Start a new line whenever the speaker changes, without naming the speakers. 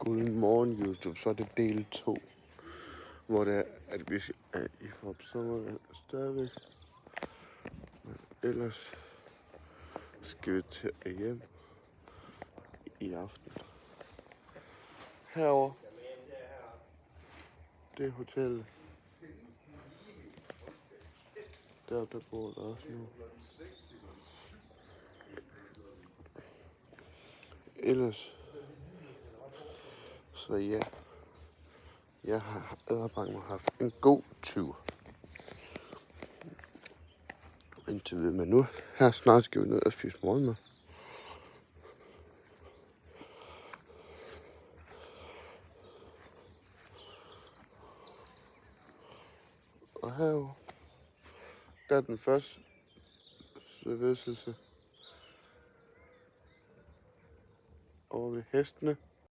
Godmorgen YouTube, så er det del 2, hvor det er, at vi er i Fårup Sommerland stadigvæk. Men ellers skal vi til hjem i aften. Herover det er hotellet. Der bor der også nu. Ellers så ja, jeg har edderbanken haft en god tur. Indtil videre, men nu her snart skal vi ned og spise morgenmad. Og herovre, der er den første servering over ved hestene.